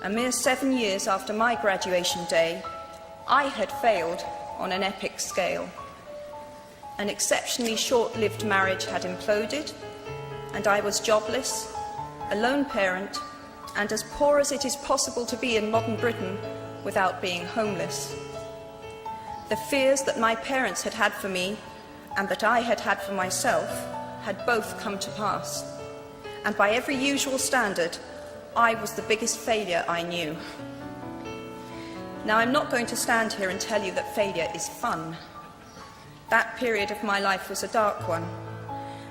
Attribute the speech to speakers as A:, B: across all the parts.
A: a mere 7 years after my graduation day, I had failed on an epic scale. An exceptionally short-lived marriage had imploded, and I was jobless, a lone parent, and as poor as it is possible to be in modern Britain without being homeless. The fears that my parents had had for me and that I had had for myself had both come to pass, and by every usual standard, I was the biggest failure I knew. Now, I'm not going to stand here and tell you that failure is fun. That period of my life was a dark one,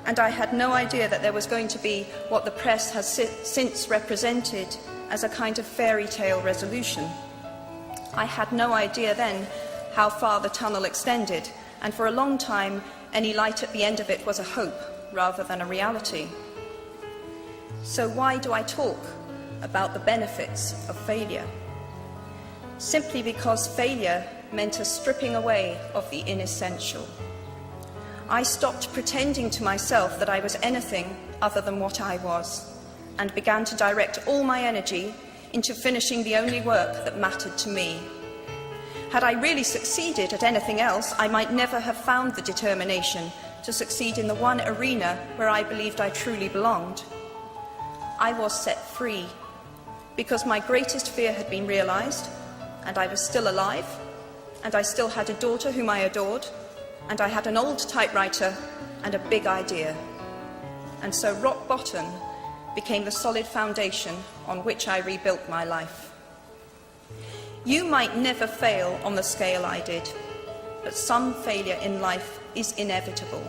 A: and I had no idea that there was going to be what the press has since represented as a kind of fairy tale resolution. I had no idea then how far the tunnel extended, and for a long time, any light at the end of it was a hope rather than a reality. So why do I talk about the benefits of failure? Simply because failure meant a stripping away of the inessential. I stopped pretending to myself that I was anything other than what I was, and began to direct all my energy into finishing the only work that mattered to me. Had I really succeeded at anything else, I might never have found the determination to succeed in the one arena where I believed I truly belonged. I was set free because my greatest fear had been realized, and I was still alive, and I still had a daughter whom I adored, and I had an old typewriter and a big idea. And so rock bottom became the solid foundation on which I rebuilt my life. You might never fail on the scale I did, but some failure in life is inevitable.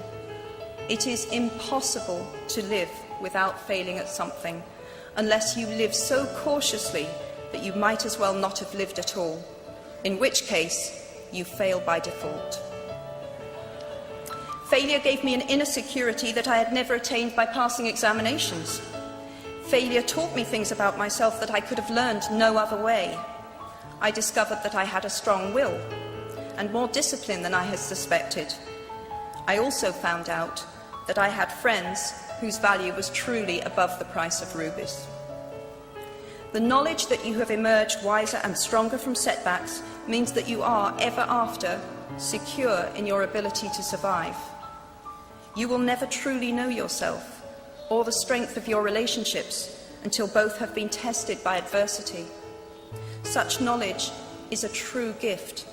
A: It is impossible to live without failing at something, unless you live so cautiously that you might as well not have lived at all, in which case you fail by default. Failure gave me an inner security that I had never attained by passing examinations. Failure taught me things about myself that I could have learned no other way. I discovered that I had a strong will, and more discipline than I had suspected. I also found out that I had friends whose value was truly above the price of rubies. The knowledge that you have emerged wiser and stronger from setbacks means that you are, ever after, secure in your ability to survive. You will never truly know yourself or the strength of your relationships until both have been tested by adversity. Such knowledge is a true gift,